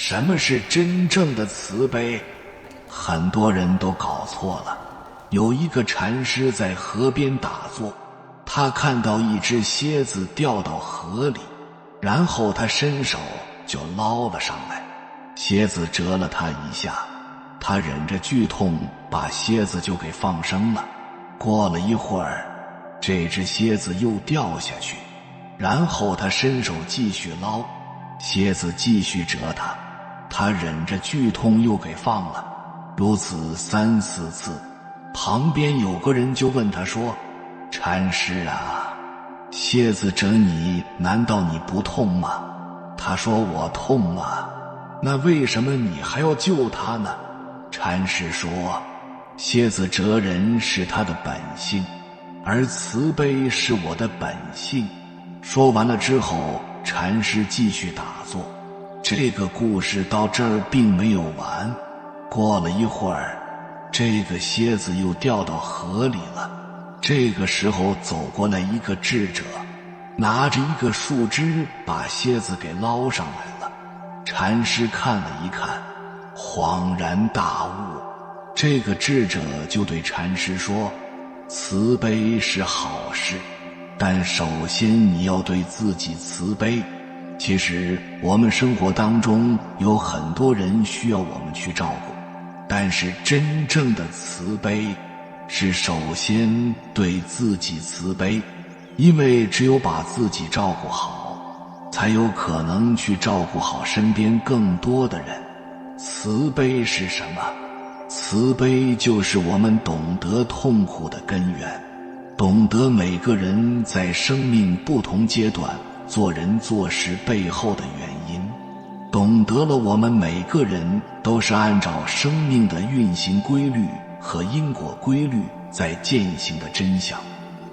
什么是真正的慈悲？很多人都搞错了。有一个禅师在河边打坐，他看到一只蝎子掉到河里，然后他伸手就捞了上来。蝎子蛰了他一下，他忍着剧痛把蝎子就给放生了。过了一会儿，这只蝎子又掉下去，然后他伸手继续捞，蝎子继续蛰他，他忍着剧痛又给放了。如此3、4次，旁边有个人就问他说：禅师啊，蝎子蛰你，难道你不痛吗？他说：我痛啊。那为什么你还要救他呢？禅师说：蝎子蛰人是他的本性，而慈悲是我的本性。说完了之后，禅师继续打坐。这个故事到这儿并没有完。过了一会儿，这个蝎子又掉到河里了。这个时候走过来一个智者，拿着一个树枝把蝎子给捞上来了。禅师看了一看，恍然大悟。这个智者就对禅师说：慈悲是好事，但首先你要对自己慈悲。其实我们生活当中有很多人需要我们去照顾，但是真正的慈悲是首先对自己慈悲，因为只有把自己照顾好，才有可能去照顾好身边更多的人。慈悲是什么？慈悲就是我们懂得痛苦的根源，懂得每个人在生命不同阶段做人做事背后的原因，懂得了我们每个人都是按照生命的运行规律和因果规律在践行的真相，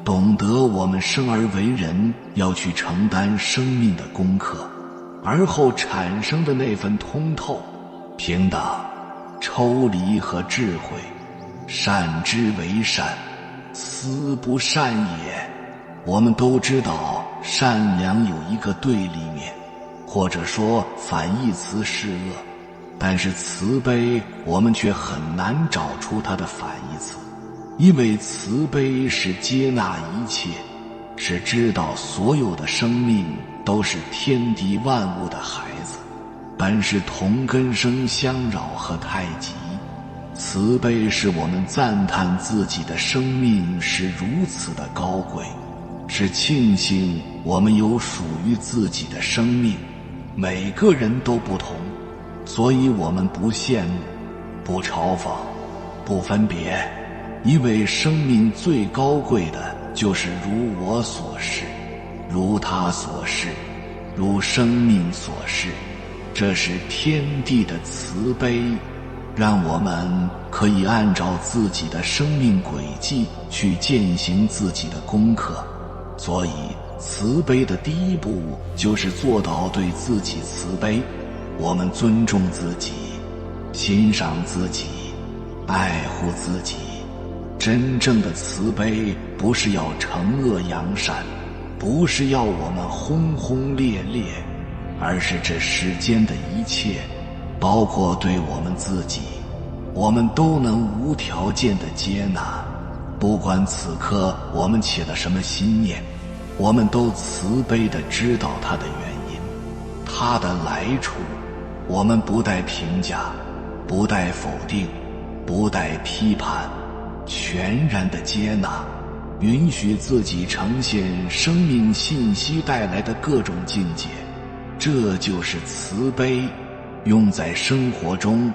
懂得我们生而为人要去承担生命的功课，而后产生的那份通透、平等、抽离和智慧。善之为善，斯不善也。我们都知道善良有一个对立面，或者说反义词是恶，但是慈悲我们却很难找出它的反义词。因为慈悲是接纳一切，是知道所有的生命都是天地万物的孩子，本是同根生相扰和太极。慈悲是我们赞叹自己的生命是如此的高贵，是庆幸我们有属于自己的生命。每个人都不同，所以我们不羡慕，不嘲讽，不分别，因为生命最高贵的就是如我所示，如他所示，如生命所示。这是天地的慈悲，让我们可以按照自己的生命轨迹去践行自己的功课。所以慈悲的第一步就是做到对自己慈悲。我们尊重自己，欣赏自己，爱护自己。真正的慈悲不是要惩恶扬善，不是要我们轰轰烈烈，而是这世间的一切，包括对我们自己，我们都能无条件的接纳。不管此刻我们起了什么心念，我们都慈悲地知道它的原因，它的来处。我们不带评价，不带否定，不带批判，全然的接纳，允许自己呈现生命信息带来的各种境界。这就是慈悲。用在生活中，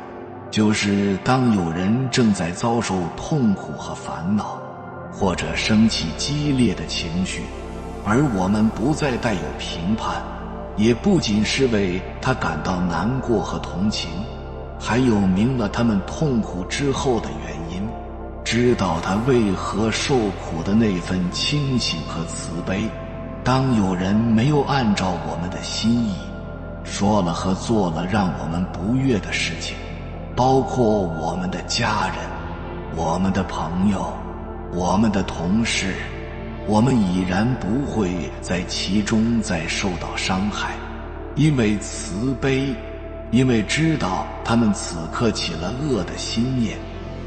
就是当有人正在遭受痛苦和烦恼，或者升起激烈的情绪，而我们不再带有评判，也不仅是为他感到难过和同情，还有明了他们痛苦之后的原因，知道他为何受苦的那份清醒和慈悲。当有人没有按照我们的心意，说了和做了让我们不悦的事情，包括我们的家人、我们的朋友、我们的同事，我们已然不会在其中再受到伤害。因为慈悲因为知道他们此刻起了恶的心念，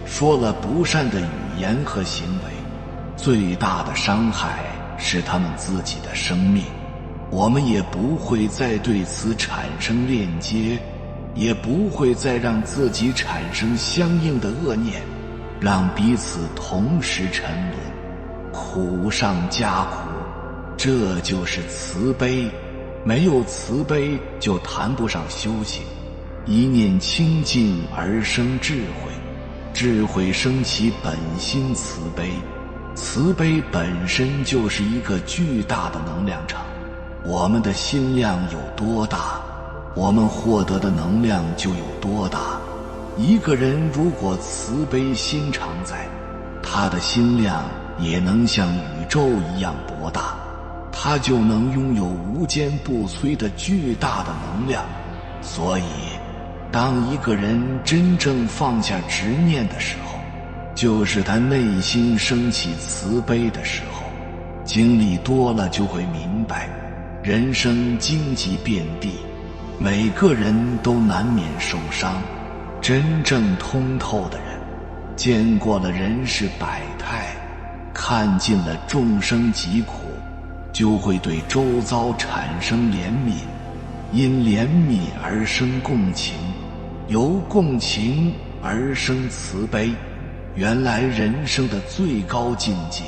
说了不善的语言和行为，最大的伤害是他们自己的生命。我们也不会再对此产生链接，也不会再让自己产生相应的恶念，让彼此同时沉沦，苦上加苦。这就是慈悲，没有慈悲就谈不上修行。一念清净而生智慧，智慧生其本心慈悲，慈悲本身就是一个巨大的能量场。我们的心量有多大，我们获得的能量就有多大。一个人如果慈悲心常在，他的心量也能像宇宙一样博大，他就能拥有无坚不摧的巨大的能量。所以当一个人真正放下执念的时候，就是他内心升起慈悲的时候。经历多了就会明白，人生荆棘遍地，每个人都难免受伤。真正通透的人，见过了人世百态，看尽了众生疾苦，就会对周遭产生怜悯，因怜悯而生共情，由共情而生慈悲。原来人生的最高境界，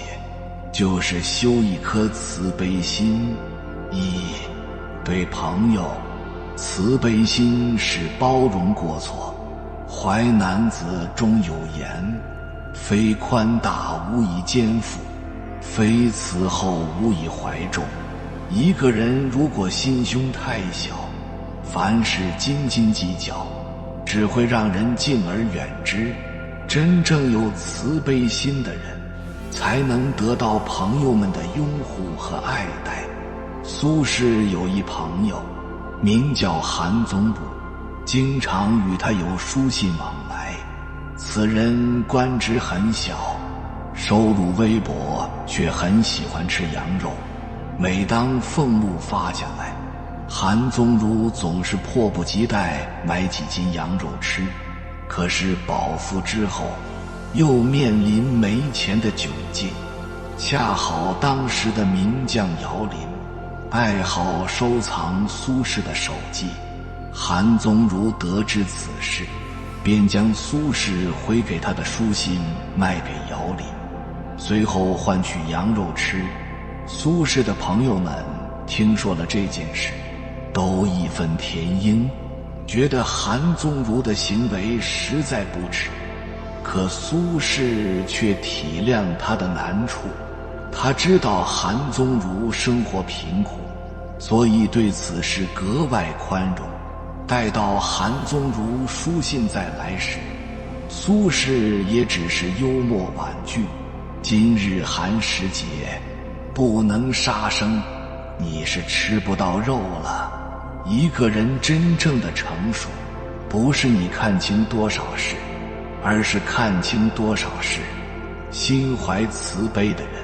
就是修一颗慈悲心。对朋友，慈悲心是包容过错。淮南子中有言：非宽大无以肩负，非慈厚无以怀重。一个人如果心胸太小，凡事斤斤计较，只会让人敬而远之。真正有慈悲心的人，才能得到朋友们的拥护和爱戴。苏轼有一朋友，名叫韩宗儒，经常与他有书信往来。此人官职很小，收入微薄，却很喜欢吃羊肉。每当俸禄发下来，韩宗儒总是迫不及待买几斤羊肉吃。可是饱腹之后，又面临没钱的窘境。恰好当时的名将姚林爱好收藏苏轼的手迹，韩宗儒得知此事，便将苏轼回给他的书信卖给姚林，随后换取羊肉吃。苏轼的朋友们听说了这件事，都义愤填膺，觉得韩宗儒的行为实在不耻。可苏轼却体谅他的难处，他知道韩宗儒生活贫苦，所以对此事格外宽容。待到韩宗儒书信再来时，苏轼也只是幽默婉拒：今日寒食节，不能杀生，你是吃不到肉了。一个人真正的成熟，不是你看清多少事，而是看清多少事。心怀慈悲的人，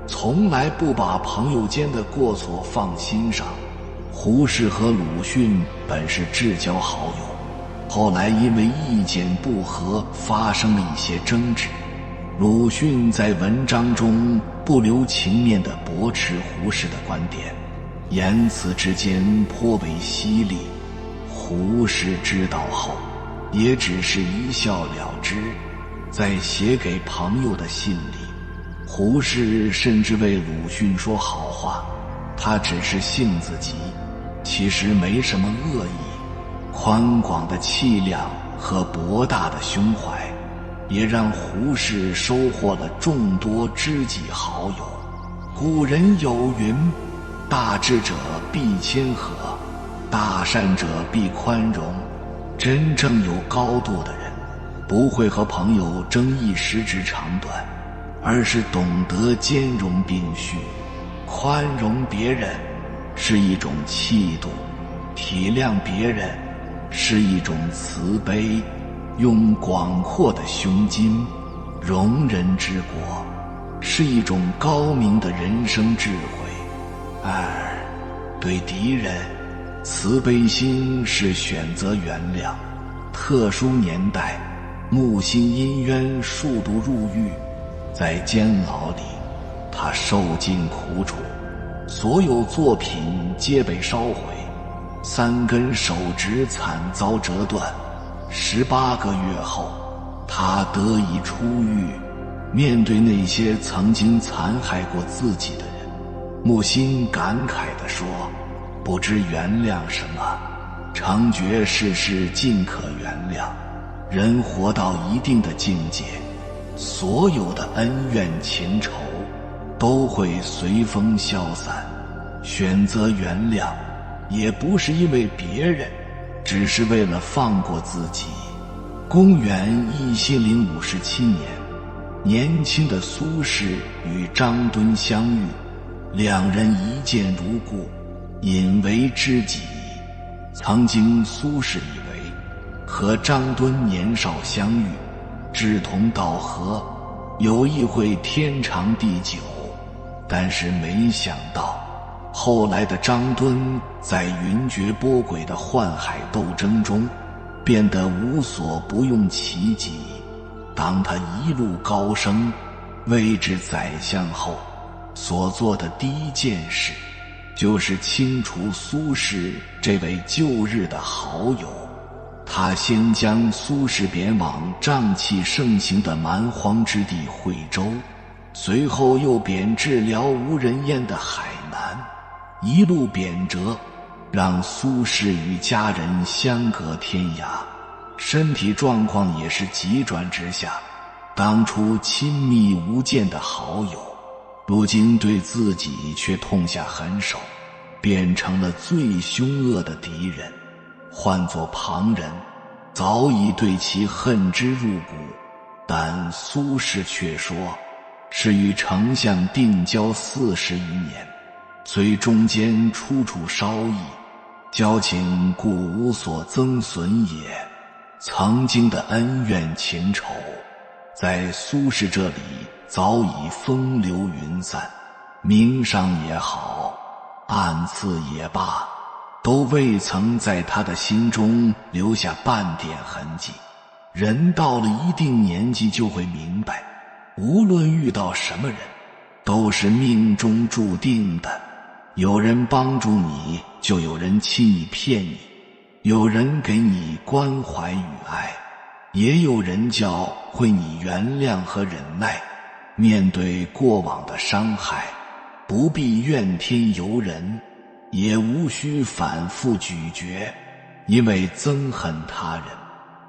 从来不把朋友间的过错放心上。胡适和鲁迅本是至交好友，后来因为意见不合发生了一些争执。鲁迅在文章中不留情面地驳斥胡适的观点，言辞之间颇为犀利。胡适知道后，也只是一笑了之。在写给朋友的信里，胡适甚至为鲁迅说好话，他只是性子急，其实没什么恶意。宽广的气量和博大的胸怀，也让胡适收获了众多知己好友。古人有云：大智者必谦和，大善者必宽容。真正有高度的人，不会和朋友争一时之长短，而是懂得兼容并蓄。宽容别人是一种气度，体谅别人是一种慈悲。用广阔的胸襟容人之国，是一种高明的人生智慧。二，对敌人慈悲心是选择原谅。特殊年代，木心因冤数度入狱，在监牢里，他受尽苦楚，所有作品皆被烧毁，3根手指惨遭折断。18个月后，他得以出狱。面对那些曾经残害过自己的人，木心感慨地说：不知原谅什么，成觉世事尽可原谅。人活到一定的境界，所有的恩怨情仇都会随风消散。选择原谅，也不是因为别人，只是为了放过自己。公元1057年，年轻的苏轼与张敦相遇，两人一见如故，引为知己。曾经苏轼以为和张敦年少相遇，志同道合，有意会天长地久，但是没想到后来的张敦在云谲波诡的宦海斗争中变得无所不用其极。当他一路高升，位至宰相后，所做的第一件事就是清除苏轼这位旧日的好友。他先将苏轼贬往瘴气盛行的蛮荒之地惠州，随后又贬至辽无人烟的海南，一路贬谪，让苏轼与家人相隔天涯，身体状况也是急转直下。当初亲密无间的好友，如今对自己却痛下狠手，变成了最凶恶的敌人。换作旁人，早已对其恨之入骨，但苏轼却说是与丞相定交40余年，虽中间处处稍异，交情故无所增损也。曾经的恩怨情仇，在苏轼这里早已风流云散，明赏也好，暗刺也罢，都未曾在他的心中留下半点痕迹。人到了一定年纪就会明白，无论遇到什么人，都是命中注定的。有人帮助你，就有人欺你骗你；有人给你关怀与爱，也有人教会你原谅和忍耐。面对过往的伤害，不必怨天尤人，也无需反复咀嚼，因为憎恨他人，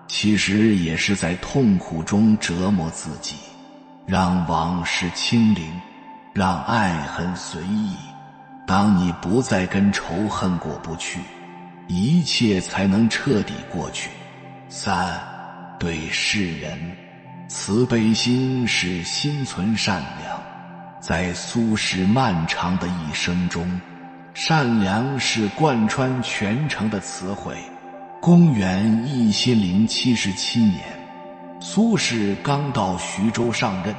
其实也是在痛苦中折磨自己。让往事清零，让爱恨随意。当你不再跟仇恨过不去，一切才能彻底过去。3. 对世人，慈悲心是心存善良。在苏轼漫长的一生中，善良是贯穿全城的词汇。公元1077年，苏轼刚到徐州上任，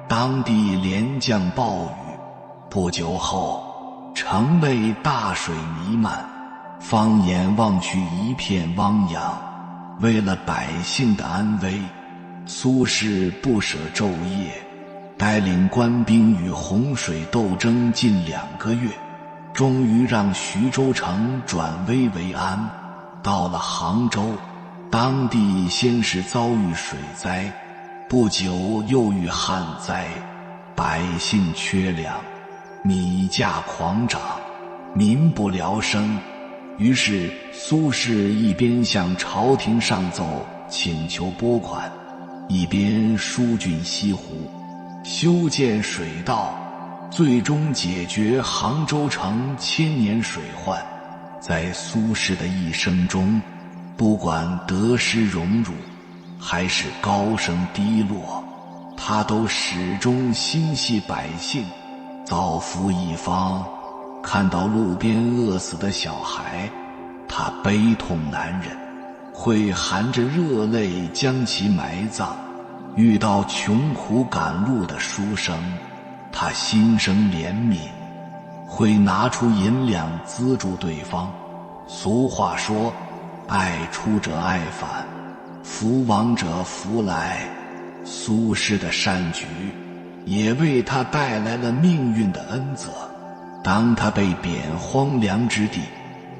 当地连降暴雨，不久后城内大水弥漫，放眼望去一片汪洋。为了百姓的安危，苏轼不舍昼夜，带领官兵与洪水斗争近2个月，终于让徐州城转危为安。到了杭州，当地先是遭遇水灾，不久又遇旱灾，百姓缺粮，米价狂涨，民不聊生。于是苏轼一边向朝廷上奏请求拨款，一边疏浚西湖，修建水道，最终解决杭州城千年水患。在苏轼的一生中，不管得失荣辱，还是高升低落，他都始终心系百姓，造福一方。看到路边饿死的小孩，他悲痛难忍，会含着热泪将其埋葬。遇到穷苦赶路的书生，他心生怜悯，会拿出银两资助对方。俗话说，爱出者爱返，福往者福来。苏轼的善举也为他带来了命运的恩泽。当他被贬荒凉之地，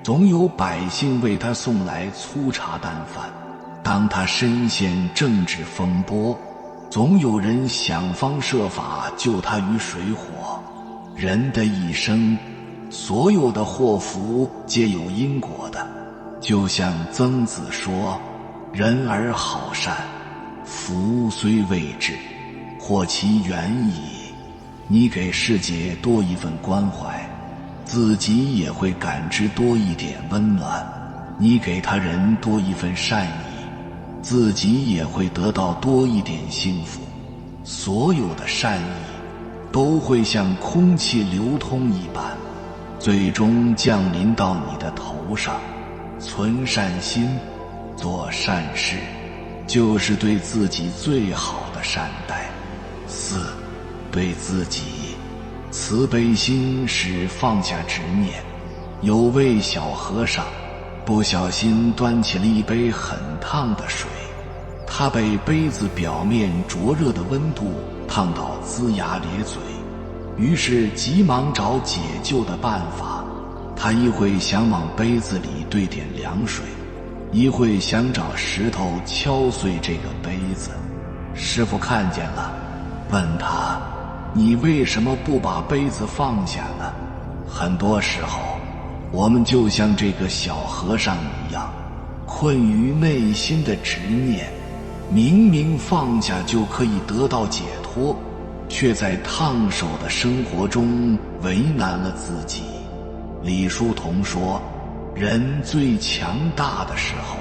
总有百姓为他送来粗茶淡饭；当他身陷政治风波，总有人想方设法救他于水火。人的一生，所有的祸福皆有因果的，就像曾子说：人而好善，福虽未至，或其远矣。你给世界多一份关怀，自己也会感知多一点温暖；你给他人多一份善意，自己也会得到多一点幸福。所有的善意都会像空气流通一般，最终降临到你的头上。存善心，做善事，就是对自己最好的善待。4. 对自己，慈悲心是放下执念。有位小和尚不小心端起了一杯很烫的水，他被杯子表面灼热的温度烫到龇牙咧嘴，于是急忙找解救的办法。他一会想往杯子里兑点凉水，一会想找石头敲碎这个杯子。师父看见了，问他：你为什么不把杯子放下呢？很多时候，我们就像这个小和尚一样，困于内心的执念，明明放下就可以得到解脱，却在烫手的生活中为难了自己。李叔同说，人最强大的时候，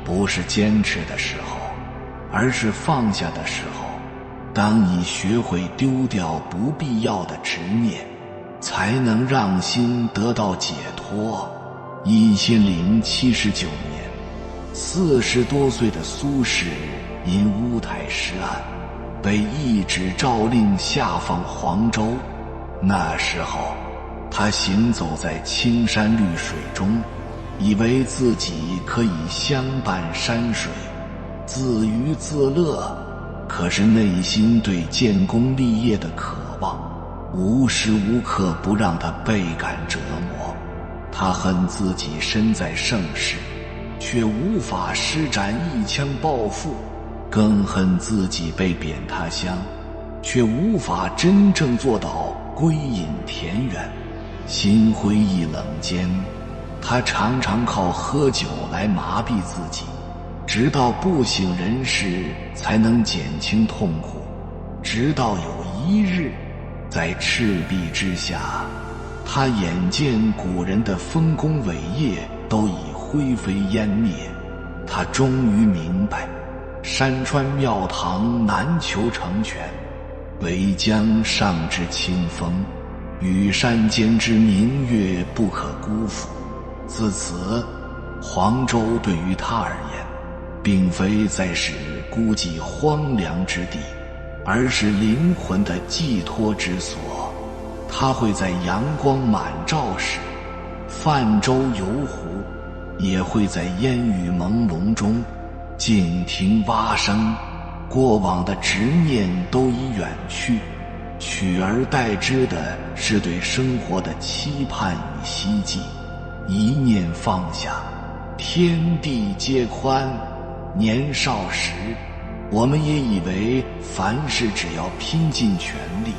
不是坚持的时候，而是放下的时候。当你学会丢掉不必要的执念，才能让心得到解脱。1079年，40多岁的苏轼因乌台诗案被一纸诏令下放黄州。那时候他行走在青山绿水中，以为自己可以相伴山水，自娱自乐。可是内心对建功立业的渴望，无时无刻不让他倍感折磨。他恨自己身在盛世，却无法施展一枪报复；更恨自己被贬他乡，却无法真正做到归隐田园。心灰意冷间，他常常靠喝酒来麻痹自己，直到不省人事才能减轻痛苦。直到有一日，在赤壁之下，他眼见古人的丰功伟业都已灰飞烟灭，他终于明白，山川庙堂难求成全，唯将上知清风，羽山间之明月不可辜负。自此，黄州对于他而言，并非再是孤寂荒凉之地，而是灵魂的寄托之所。他会在阳光满照时泛舟游湖，也会在烟雨朦胧中静听蛙声。过往的执念都已远去，取而代之的是对生活的期盼与希冀。一念放下，天地皆宽。年少时，我们也以为凡事只要拼尽全力，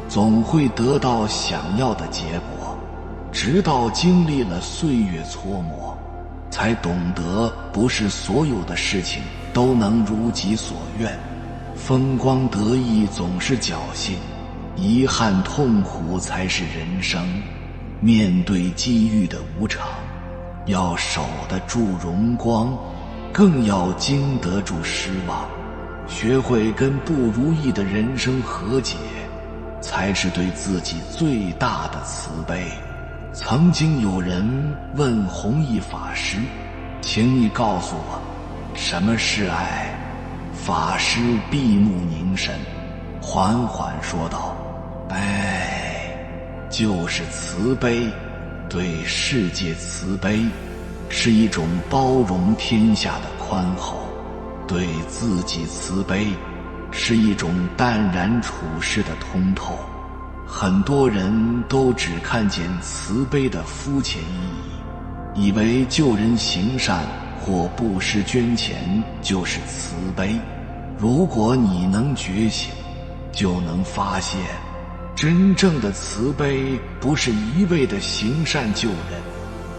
总会得到想要的结果。直到经历了岁月搓磨，才懂得不是所有的事情都能如己所愿。风光得意总是侥幸，遗憾痛苦才是人生。面对机遇的无常，要守得住荣光，更要经得住失望。学会跟不如意的人生和解，才是对自己最大的慈悲。曾经有人问弘一法师，请你告诉我，什么是爱？法师闭目凝神，缓缓说道，爱就是慈悲，对世界慈悲，是一种包容天下的宽厚；对自己慈悲，是一种淡然处世的通透。很多人都只看见慈悲的肤浅意义，以为救人行善或布施捐钱就是慈悲。如果你能觉醒，就能发现，真正的慈悲不是一味的行善救人，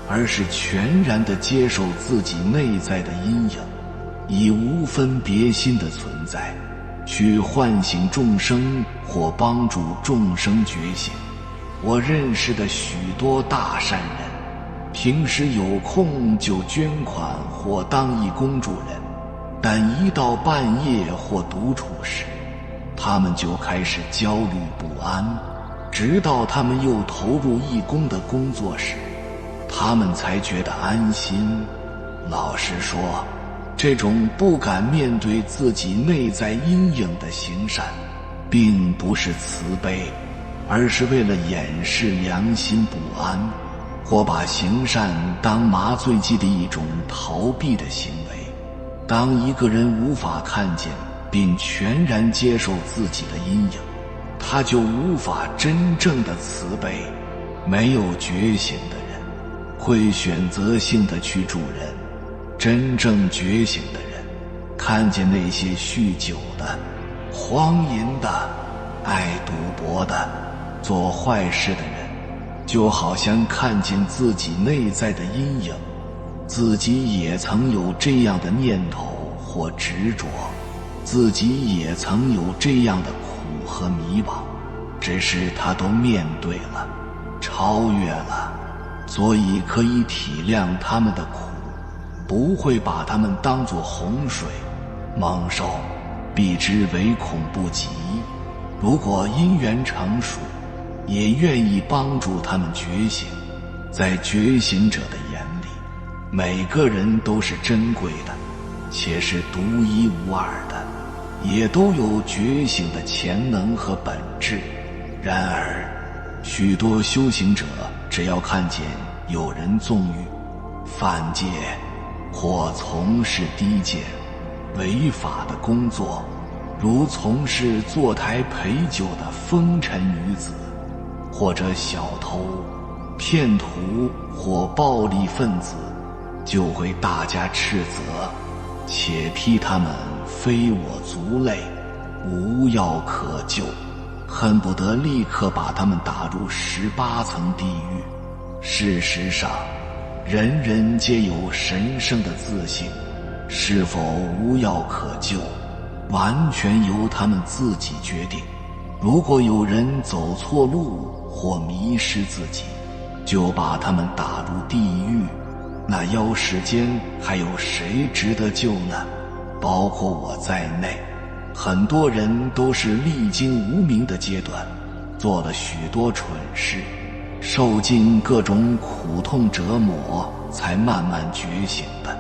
而是全然地接受自己内在的阴影，以无分别心的存在去唤醒众生或帮助众生觉醒。我认识的许多大善人，平时有空就捐款或当义工助人，但一到半夜或独处时，他们就开始焦虑不安，直到他们又投入义工的工作时，他们才觉得安心。老实说，这种不敢面对自己内在阴影的行善，并不是慈悲，而是为了掩饰良心不安，或把行善当麻醉剂的一种逃避的行为。当一个人无法看见并全然接受自己的阴影，他就无法真正的慈悲。没有觉醒的人会选择性的去助人，真正觉醒的人看见那些酗酒的、荒淫的、爱赌博的、做坏事的人，就好像看见自己内在的阴影，自己也曾有这样的念头或执着，自己也曾有这样的苦和迷惘，只是他都面对了，超越了，所以可以体谅他们的苦，不会把他们当作洪水猛兽，避之唯恐不及。如果因缘成熟，也愿意帮助他们觉醒。在觉醒者的眼里，每个人都是珍贵的，且是独一无二的，也都有觉醒的潜能和本质。然而，许多修行者只要看见有人纵欲、犯戒或从事低贱、违法的工作，如从事坐台陪酒的风尘女子，或者小偷、骗徒或暴力分子，就会大加斥责，且批他们非我族类，无药可救，恨不得立刻把他们打入18层地狱。事实上，人人皆有神圣的自性，是否无药可救，完全由他们自己决定。如果有人走错路或迷失自己，就把他们打入地狱，那妖世间还有谁值得救呢？包括我在内，很多人都是历经无明的阶段，做了许多蠢事，受尽各种苦痛折磨，才慢慢觉醒的。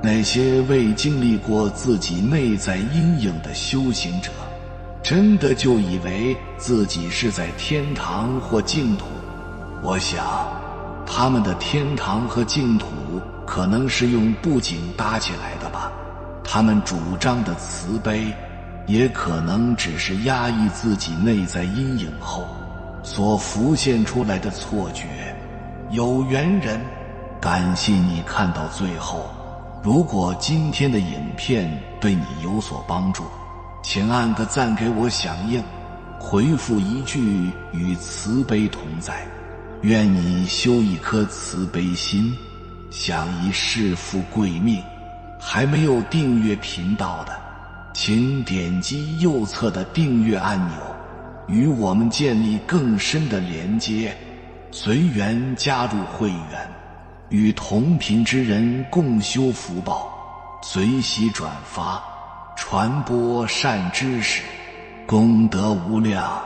那些未经历过自己内在阴影的修行者，真的就以为自己是在天堂或净土？我想，他们的天堂和净土可能是用布景搭起来的吧。他们主张的慈悲，也可能只是压抑自己内在阴影后所浮现出来的错觉。有缘人，感谢你看到最后。如果今天的影片对你有所帮助，请按个赞给我响应，回复一句与慈悲同在。愿你修一颗慈悲心，享一世富贵命。还没有订阅频道的，请点击右侧的订阅按钮，与我们建立更深的连接。随缘加入会员，与同频之人共修福报，随喜转发，传播善知识，功德无量。